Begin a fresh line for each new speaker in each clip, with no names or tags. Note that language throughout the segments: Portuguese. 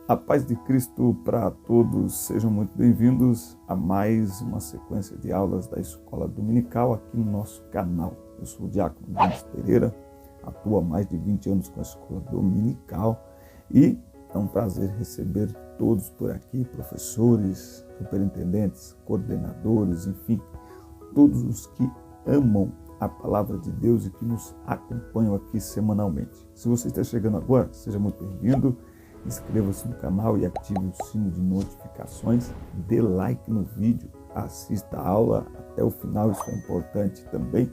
A paz de Cristo para todos, sejam muito bem-vindos a mais uma sequência de aulas da Escola Dominical aqui no nosso canal. Eu sou o Diácono Denis Pereira, atuo há mais de 20 anos com a Escola Dominical e é um prazer receber todos por aqui, professores, superintendentes, coordenadores, enfim, todos os que amam a Palavra de Deus e que nos acompanham aqui semanalmente. Se você está chegando agora, seja muito bem-vindo. Inscreva-se no canal e ative o sino de notificações, dê like no vídeo, assista a aula até o final, isso é importante também.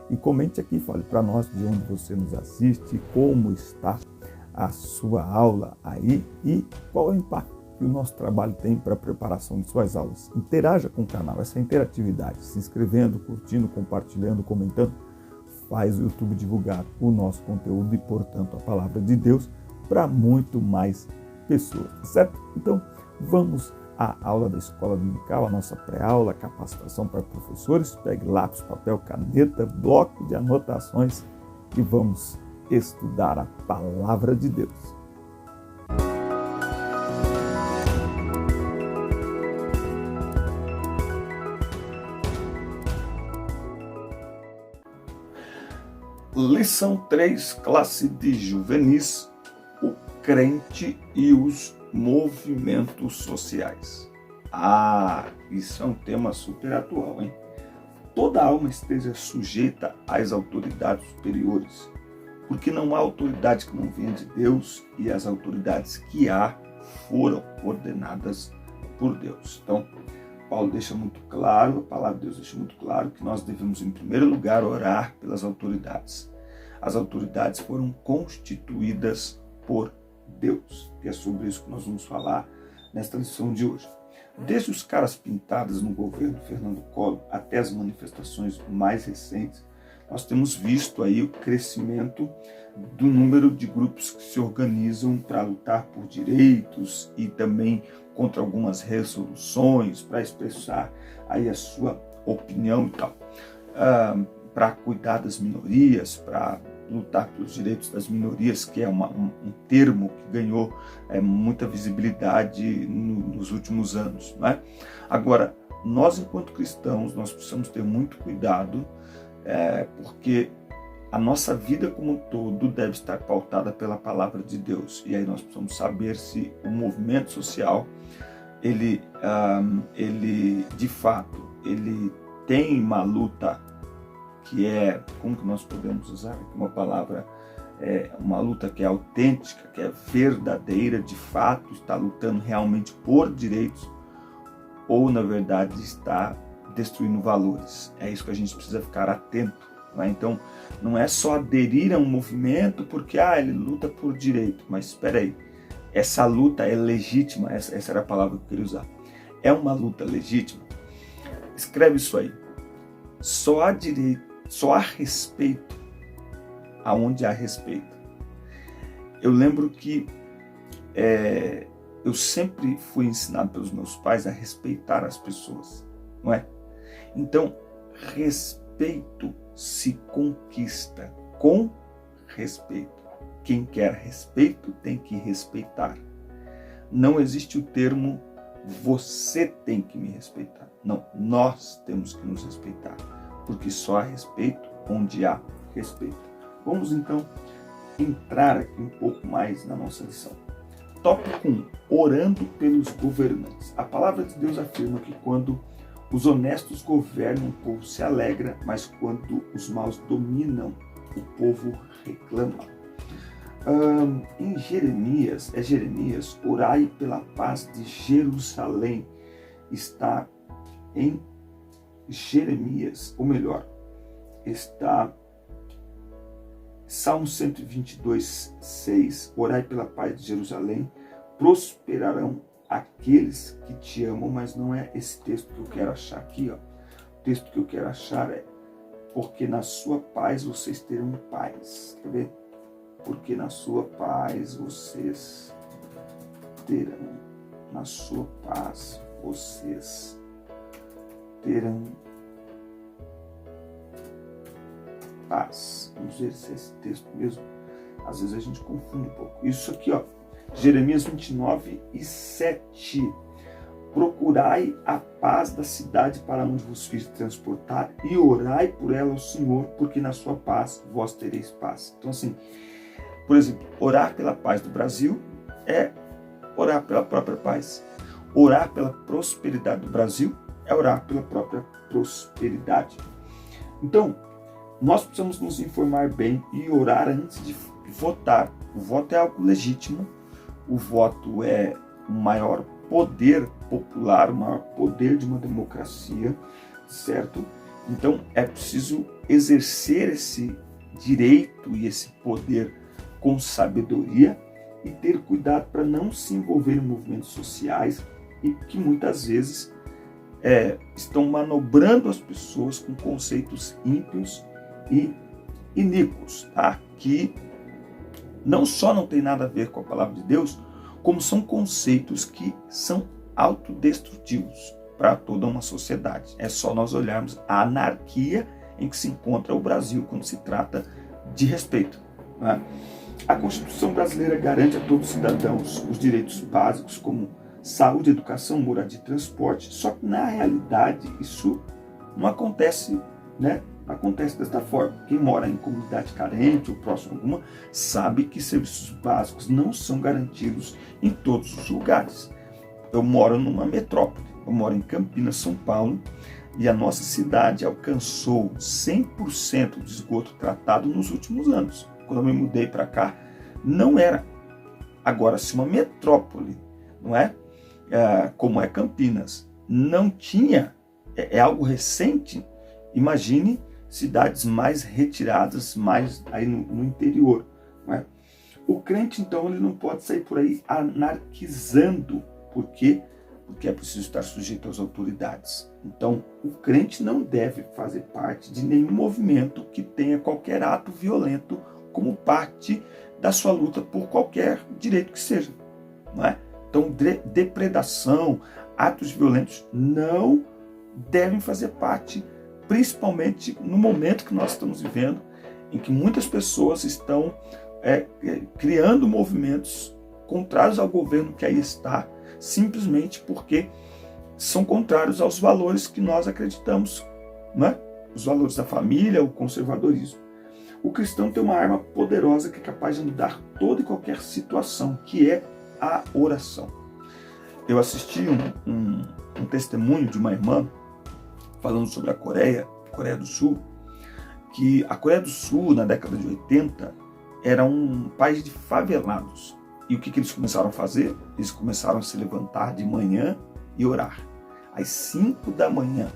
E comente aqui, fale para nós de onde você nos assiste, como está a sua aula aí e qual é o impacto que o nosso trabalho tem para a preparação de suas aulas. Interaja com o canal, essa interatividade, se inscrevendo, curtindo, compartilhando, comentando, faz o YouTube divulgar o nosso conteúdo e, portanto, a Palavra de Deus para muito mais pessoas, tá certo? Então, vamos à aula da Escola Dominical, a nossa pré-aula, capacitação para professores. Pegue lápis, papel, caneta, bloco de anotações e vamos estudar a Palavra de Deus. Lição 3, classe de juvenis, o crente e os movimentos sociais. Isso é um tema super atual, hein? Toda alma esteja sujeita às autoridades superiores, porque não há autoridade que não venha de Deus e as autoridades que há foram ordenadas por Deus. Então, Paulo deixa muito claro, a palavra de Deus deixa muito claro que nós devemos, em primeiro lugar, orar pelas autoridades. As autoridades foram constituídas por Deus, e é sobre isso que nós vamos falar nesta lição de hoje. Desde os caras pintados no governo Fernando Collor até as manifestações mais recentes, nós temos visto aí o crescimento do número de grupos que se organizam para lutar por direitos e também contra algumas resoluções, para expressar aí a sua opinião e tal, para cuidar das minorias, para lutar pelos direitos das minorias, que é um termo que ganhou muita visibilidade nos últimos anos, não é? Agora, nós enquanto cristãos, nós precisamos ter muito cuidado, porque a nossa vida como um todo deve estar pautada pela palavra de Deus. E aí nós precisamos saber se o movimento social, ele de fato, ele tem uma luta que é, como que nós podemos usar aqui uma palavra, uma luta que é autêntica, que é verdadeira, de fato, está lutando realmente por direitos, ou na verdade está destruindo valores. É isso que a gente precisa ficar atento. Não é? Então, não é só aderir a um movimento porque ele luta por direito, mas espera aí, essa luta é legítima, essa era a palavra que eu queria usar. É uma luta legítima? Escreve isso aí. Só há direito, só há respeito aonde há respeito. Eu lembro que eu sempre fui ensinado pelos meus pais a respeitar as pessoas, não é? Então, respeito se conquista com respeito. Quem quer respeito tem que respeitar. Não existe o termo você tem que me respeitar. Não, nós temos que nos respeitar, porque só há respeito onde há respeito. Vamos então entrar aqui um pouco mais na nossa lição. Tópico 1. Orando pelos governantes. A palavra de Deus afirma que quando os honestos governam, o povo se alegra, mas quando os maus dominam, o povo reclama. Em Jeremias, orai pela paz de Jerusalém. Está em Jeremias, ou melhor, está Salmo 122, 6. Orai pela paz de Jerusalém, prosperarão aqueles que te amam, mas não é esse texto que eu quero achar aqui, ó. O texto que eu quero achar é: porque na sua paz vocês terão paz. Quer ver? Porque na sua paz vocês terão, na sua paz vocês terão paz. Vamos ver se é esse texto mesmo. Às vezes a gente confunde um pouco. Isso aqui, ó, Jeremias 29:7. Procurai a paz da cidade para onde vos fiz transportar e orai por ela ao Senhor, porque na sua paz vós tereis paz. Então assim, por exemplo, orar pela paz do Brasil é orar pela própria paz. Orar pela prosperidade do Brasil é orar pela própria prosperidade. Então, nós precisamos nos informar bem e orar antes de votar. O voto é algo legítimo, o voto é o maior poder popular, o maior poder de uma democracia, certo? Então é preciso exercer esse direito e esse poder com sabedoria e ter cuidado para não se envolver em movimentos sociais e que muitas vezes estão manobrando as pessoas com conceitos ímpios e iníquos, tá? Que não só não tem nada a ver com a palavra de Deus, como são conceitos que são autodestrutivos para toda uma sociedade. É só nós olharmos a anarquia em que se encontra o Brasil quando se trata de respeito, né? A Constituição brasileira garante a todos os cidadãos os direitos básicos como saúde, educação, moradia e transporte, só que na realidade isso não acontece, né? Acontece desta forma. Quem mora em comunidade carente ou próximo a alguma sabe que serviços básicos não são garantidos em todos os lugares. Eu moro numa metrópole, eu moro em Campinas, São Paulo, e a nossa cidade alcançou 100% de esgoto tratado nos últimos anos. Quando eu me mudei para cá, não era. Agora, se uma metrópole, não é? Como é Campinas, não tinha, é algo recente, imagine cidades mais retiradas, mais aí no interior, não é? O crente, então, ele não pode sair por aí anarquizando. Por quê? Porque é preciso estar sujeito às autoridades. Então, o crente não deve fazer parte de nenhum movimento que tenha qualquer ato violento como parte da sua luta por qualquer direito que seja, não é? Então, depredação, atos violentos não devem fazer parte, principalmente no momento que nós estamos vivendo, em que muitas pessoas estão criando movimentos contrários ao governo que aí está, simplesmente porque são contrários aos valores que nós acreditamos, né? Os valores da família, o conservadorismo. O cristão tem uma arma poderosa que é capaz de mudar toda e qualquer situação, que é a oração. Eu assisti um testemunho de uma irmã falando sobre a Coreia do Sul, que a Coreia do Sul, na década de 80, era um país de favelados. E o que eles começaram a fazer? Eles começaram a se levantar de manhã e orar. Às 5 da manhã,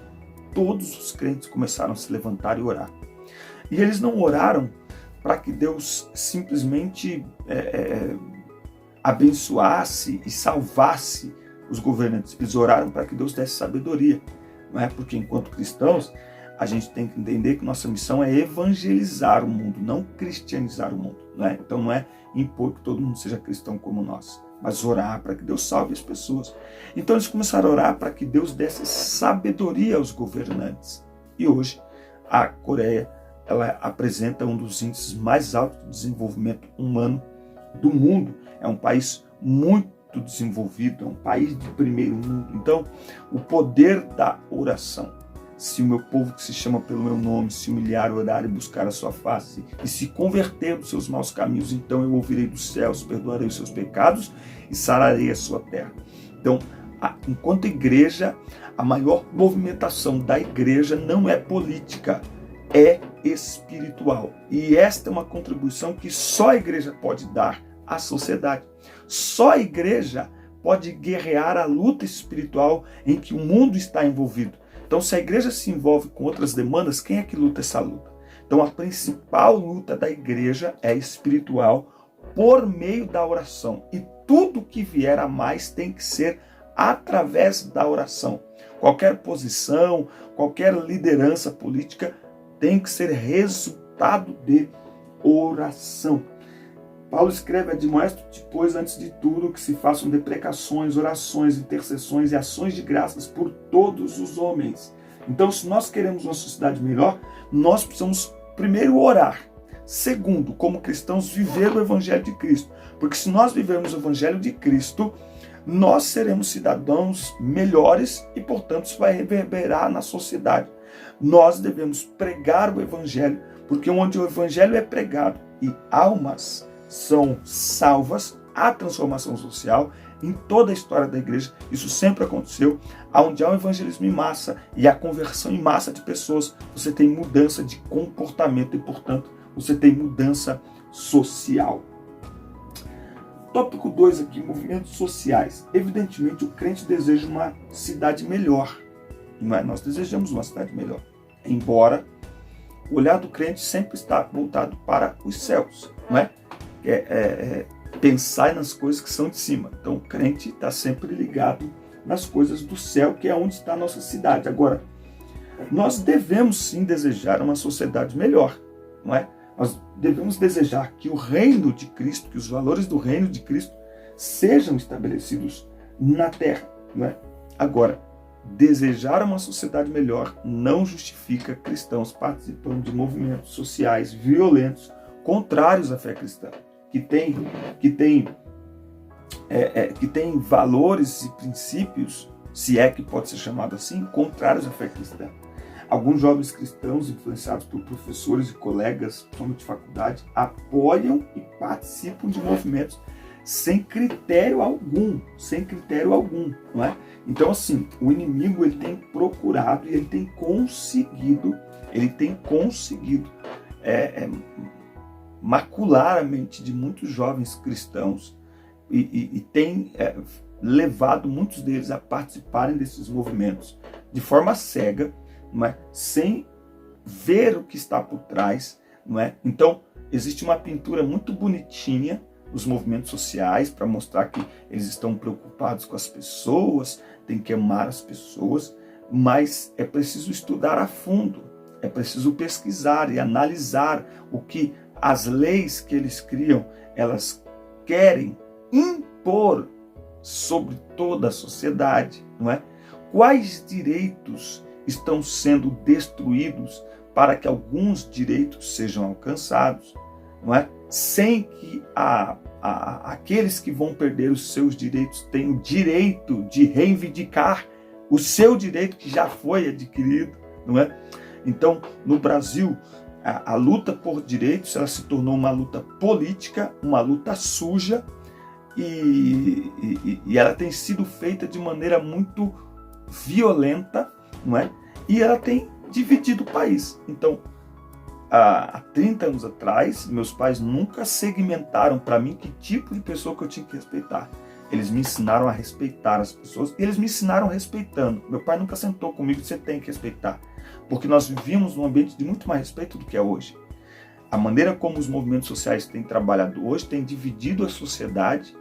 todos os crentes começaram a se levantar e orar. E eles não oraram para que Deus simplesmente abençoasse e salvasse os governantes. Eles oraram para que Deus desse sabedoria. Não é? Porque enquanto cristãos, a gente tem que entender que nossa missão é evangelizar o mundo, não cristianizar o mundo. Não é? Então não é impor que todo mundo seja cristão como nós, mas orar para que Deus salve as pessoas. Então eles começaram a orar para que Deus desse sabedoria aos governantes. E hoje a Coreia, ela apresenta um dos índices mais altos de desenvolvimento humano do mundo. É um país muito desenvolvido, é um país de primeiro mundo. Então, o poder da oração. Se o meu povo que se chama pelo meu nome se humilhar, orar e buscar a sua face e se converter dos seus maus caminhos, então eu ouvirei dos céus, perdoarei os seus pecados e sararei a sua terra. Então, enquanto igreja, a maior movimentação da igreja não é política, é espiritual. E esta é uma contribuição que só a igreja pode dar à sociedade. Só a igreja pode guerrear a luta espiritual em que o mundo está envolvido. Então, se a igreja se envolve com outras demandas, quem é que luta essa luta? Então, a principal luta da igreja é espiritual por meio da oração. E tudo que vier a mais tem que ser através da oração. Qualquer posição, qualquer liderança política tem que ser resultado de oração. Paulo escreve: admoesto-te, pois, antes de tudo, que se façam deprecações, orações, intercessões e ações de graças por todos os homens. Então, se nós queremos uma sociedade melhor, nós precisamos, primeiro, orar. Segundo, como cristãos, viver o Evangelho de Cristo. Porque se nós vivermos o Evangelho de Cristo, nós seremos cidadãos melhores e, portanto, isso vai reverberar na sociedade. Nós devemos pregar o Evangelho, porque onde o Evangelho é pregado e almas são salvas, há transformação social. Em toda a história da igreja, isso sempre aconteceu. Onde há o evangelismo em massa e a conversão em massa de pessoas, você tem mudança de comportamento e, portanto, você tem mudança social. Tópico 2 aqui, movimentos sociais. Evidentemente, o crente deseja uma cidade melhor. Não é? Nós desejamos uma cidade melhor. Embora o olhar do crente sempre está voltado para os céus. Não é? Pensar nas coisas que são de cima. Então o crente está sempre ligado nas coisas do céu, que é onde está a nossa cidade. Agora, nós devemos sim desejar uma sociedade melhor, não é? Nós devemos desejar que o reino de Cristo, que os valores do reino de Cristo sejam estabelecidos na terra, não é? Agora, desejar uma sociedade melhor não justifica cristãos participando de movimentos sociais violentos contrários à fé cristã, que tem valores e princípios, se é que pode ser chamado assim, contrários à fé cristã. Alguns jovens cristãos, influenciados por professores e colegas, principalmente de faculdade, apoiam e participam de movimentos sem critério algum, não é? Então, assim, o inimigo ele tem procurado e ele tem conseguido macular a mente de muitos jovens cristãos e tem levado muitos deles a participarem desses movimentos de forma cega, não é? Sem ver o que está por trás, não é? Então, existe uma pintura muito bonitinha dos movimentos sociais para mostrar que eles estão preocupados com as pessoas, tem que amar as pessoas, mas é preciso estudar a fundo, é preciso pesquisar e analisar o que as leis que eles criam, elas querem impor sobre toda a sociedade, não é? Quais direitos estão sendo destruídos para que alguns direitos sejam alcançados, não é? Sem que aqueles que vão perder os seus direitos tenham o direito de reivindicar o seu direito que já foi adquirido, não é? Então, no Brasil, a luta por direitos ela se tornou uma luta política, uma luta suja, e ela tem sido feita de maneira muito violenta, não é? E ela tem dividido o país. Então, há 30 anos atrás, meus pais nunca segmentaram para mim que tipo de pessoa que eu tinha que respeitar. Eles me ensinaram a respeitar as pessoas e eles me ensinaram respeitando. Meu pai nunca sentou comigo e disse: você tem que respeitar. Porque nós vivíamos num ambiente de muito mais respeito do que é hoje. A maneira como os movimentos sociais têm trabalhado hoje tem dividido a sociedade,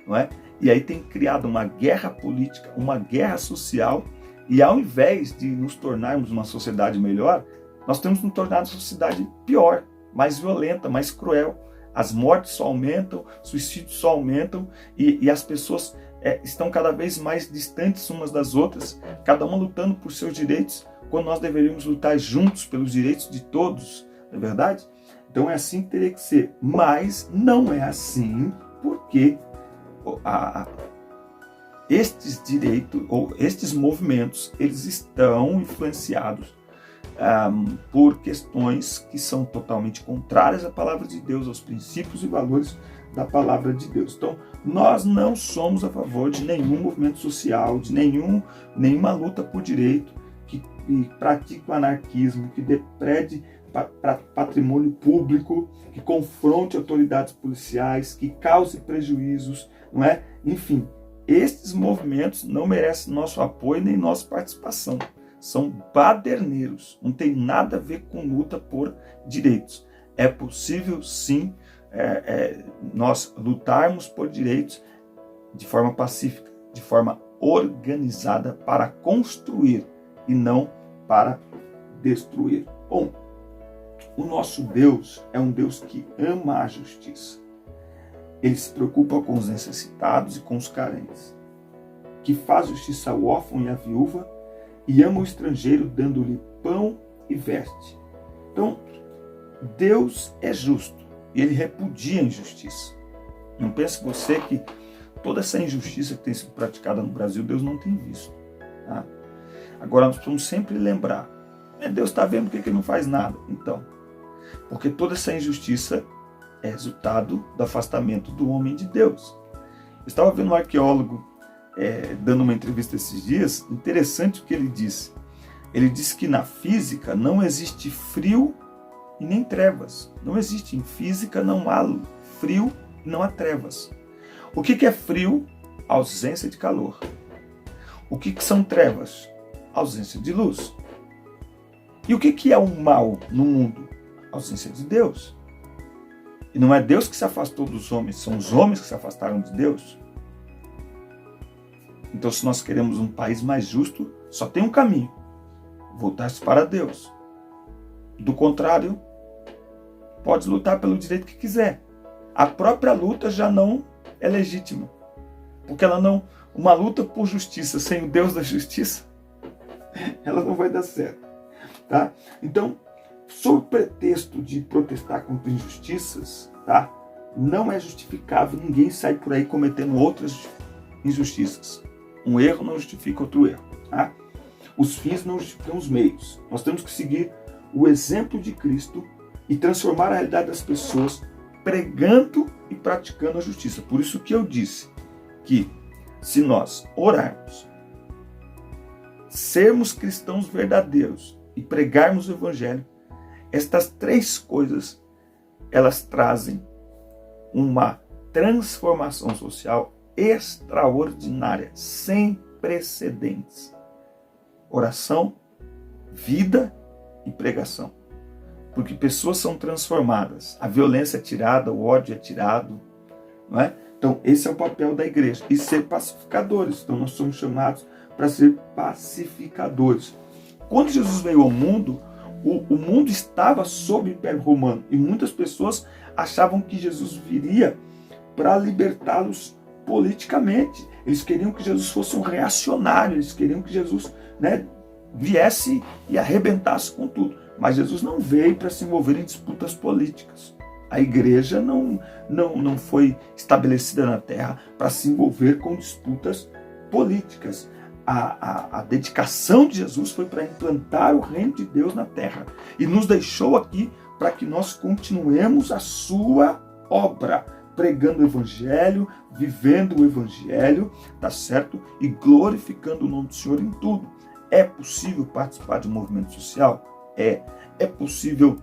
não é? E aí tem criado uma guerra política, uma guerra social, e ao invés de nos tornarmos uma sociedade melhor, nós temos nos tornado uma sociedade pior, mais violenta, mais cruel. As mortes só aumentam, suicídios só aumentam, e as pessoas estão cada vez mais distantes umas das outras, cada uma lutando por seus direitos, quando nós deveríamos lutar juntos pelos direitos de todos, não é verdade? Então é assim que teria que ser, mas não é assim, porque estes direitos, ou estes movimentos, eles estão influenciados por questões que são totalmente contrárias à palavra de Deus, aos princípios e valores da palavra de Deus. Então, nós não somos a favor de nenhum movimento social, de nenhuma luta por direito que pratique o anarquismo, que deprede patrimônio público, que confronte autoridades policiais, que cause prejuízos, não é? Enfim, estes movimentos não merecem nosso apoio nem nossa participação. São baderneiros, não tem nada a ver com luta por direitos. É possível, sim, nós lutarmos por direitos de forma pacífica, de forma organizada, para construir e não para destruir. Bom, o nosso Deus é um Deus que ama a justiça. Ele se preocupa com os necessitados e com os carentes, que faz justiça ao órfão e à viúva, e ama o estrangeiro, dando-lhe pão e veste. Então, Deus é justo e ele repudia a injustiça. Não pense você que toda essa injustiça que tem sido praticada no Brasil, Deus não tem visto. Tá? Agora, nós precisamos sempre lembrar, Deus está vendo por que Ele não faz nada? Então, porque toda essa injustiça é resultado do afastamento do homem de Deus. Eu estava vendo um arqueólogo dando uma entrevista esses dias, interessante o que ele disse. Ele disse que na física não existe frio e nem trevas. Não existe. Em física não há frio e não há trevas. O que é frio? Ausência de calor. O que são trevas? Ausência de luz. E o que é o mal no mundo? Ausência de Deus. E não é Deus que se afastou dos homens, são os homens que se afastaram de Deus. Então, se nós queremos um país mais justo, só tem um caminho: voltar-se para Deus. Do contrário, pode lutar pelo direito que quiser. A própria luta já não é legítima. Porque uma luta por justiça sem o Deus da justiça, ela não vai dar certo. Tá? Então, sob o pretexto de protestar contra injustiças, tá? Não é justificável ninguém sair por aí cometendo outras injustiças. Um erro não justifica outro erro. Tá? Os fins não justificam os meios. Nós temos que seguir o exemplo de Cristo e transformar a realidade das pessoas pregando e praticando a justiça. Por isso que eu disse que se nós orarmos, sermos cristãos verdadeiros e pregarmos o Evangelho, estas três coisas, elas trazem uma transformação social extraordinária, sem precedentes. Oração, vida e pregação. Porque pessoas são transformadas, a violência é tirada, o ódio é tirado, não é? Então esse é o papel da igreja, e ser pacificadores. Então nós somos chamados para ser pacificadores. Quando Jesus veio ao mundo, o mundo estava sob o Império Romano, e muitas pessoas achavam que Jesus viria para libertá-los politicamente. Eles queriam que Jesus fosse um reacionário, eles queriam que Jesus, viesse e arrebentasse com tudo. Mas Jesus não veio para se envolver em disputas políticas. A igreja não foi estabelecida na terra para se envolver com disputas políticas. A dedicação de Jesus foi para implantar o reino de Deus na terra. E nos deixou aqui para que nós continuemos a sua obra, pregando o Evangelho, vivendo o Evangelho, tá certo? E glorificando o nome do Senhor em tudo. É possível participar de um movimento social? É possível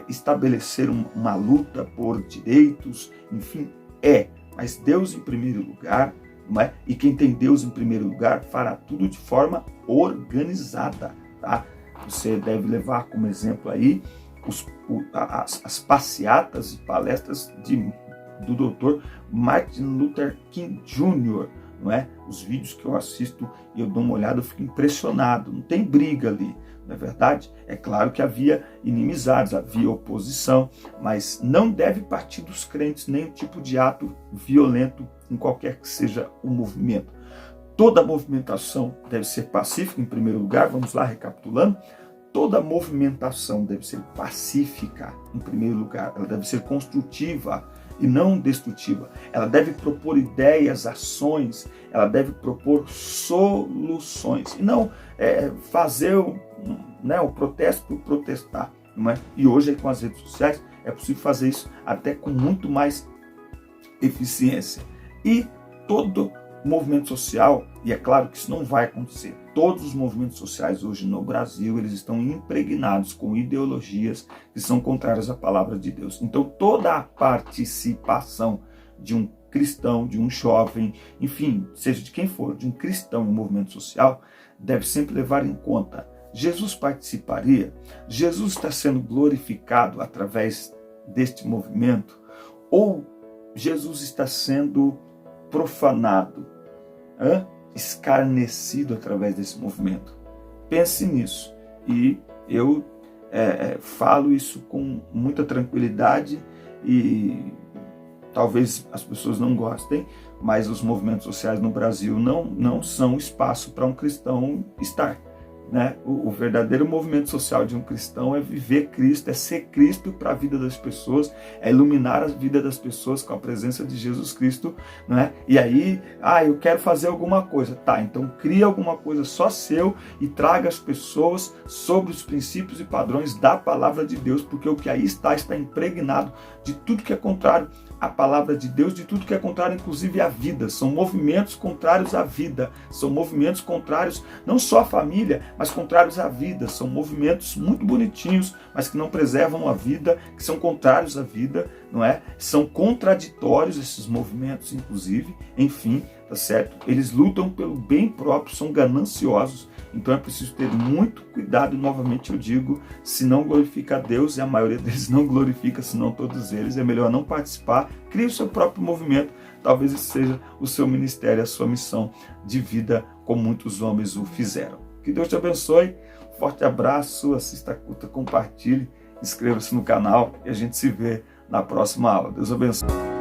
estabelecer uma luta por direitos? Enfim, mas Deus em primeiro lugar, não é? E quem tem Deus em primeiro lugar fará tudo de forma organizada, tá? Você deve levar como exemplo aí as passeatas e palestras do Dr. Martin Luther King Jr., não é? Os vídeos que eu assisto e eu dou uma olhada, eu fico impressionado. Não tem briga ali, não é verdade? É claro que havia inimizades, havia oposição, mas não deve partir dos crentes nenhum tipo de ato violento em qualquer que seja o movimento. Toda movimentação deve ser pacífica em primeiro lugar. Vamos lá, recapitulando. Toda movimentação deve ser pacífica em primeiro lugar. Ela deve ser construtiva e não destrutiva. Ela deve propor ideias, ações, ela deve propor soluções. E não fazer o protesto por protestar. Não é? E hoje, com as redes sociais, é possível fazer isso até com muito mais eficiência. E todo movimento social, e é claro que isso não vai acontecer, todos os movimentos sociais hoje no Brasil, eles estão impregnados com ideologias que são contrárias à palavra de Deus. Então toda a participação de um cristão, de um jovem, enfim, seja de quem for, de um cristão em movimento social, deve sempre levar em conta: Jesus participaria? Jesus está sendo glorificado através deste movimento? Ou Jesus está sendo profanado, escarnecido através desse movimento? Pense nisso. E eu falo isso com muita tranquilidade, e talvez as pessoas não gostem, mas os movimentos sociais no Brasil não são espaço para um cristão estar. né? O verdadeiro movimento social de um cristão é viver Cristo, é ser Cristo para a vida das pessoas, é iluminar a vida das pessoas com a presença de Jesus Cristo, né? E aí, eu quero fazer alguma coisa. Tá, então cria alguma coisa só seu e traga as pessoas sobre os princípios e padrões da palavra de Deus, porque o que aí está impregnado de tudo que é contrário à palavra de Deus, de tudo que é contrário, inclusive à vida. São movimentos contrários à vida, são movimentos contrários não só à família, mas contrários à vida. São movimentos muito bonitinhos, mas que não preservam a vida, que são contrários à vida, não é? São contraditórios esses movimentos, inclusive, enfim, tá certo? Eles lutam pelo bem próprio, são gananciosos. Então é preciso ter muito cuidado, novamente eu digo, se não glorifica a Deus, e a maioria deles não glorifica, senão todos eles, é melhor não participar, crie o seu próprio movimento, talvez esse seja o seu ministério, a sua missão de vida, como muitos homens o fizeram. Que Deus te abençoe, forte abraço, assista a culta, compartilhe, inscreva-se no canal e a gente se vê na próxima aula. Deus abençoe.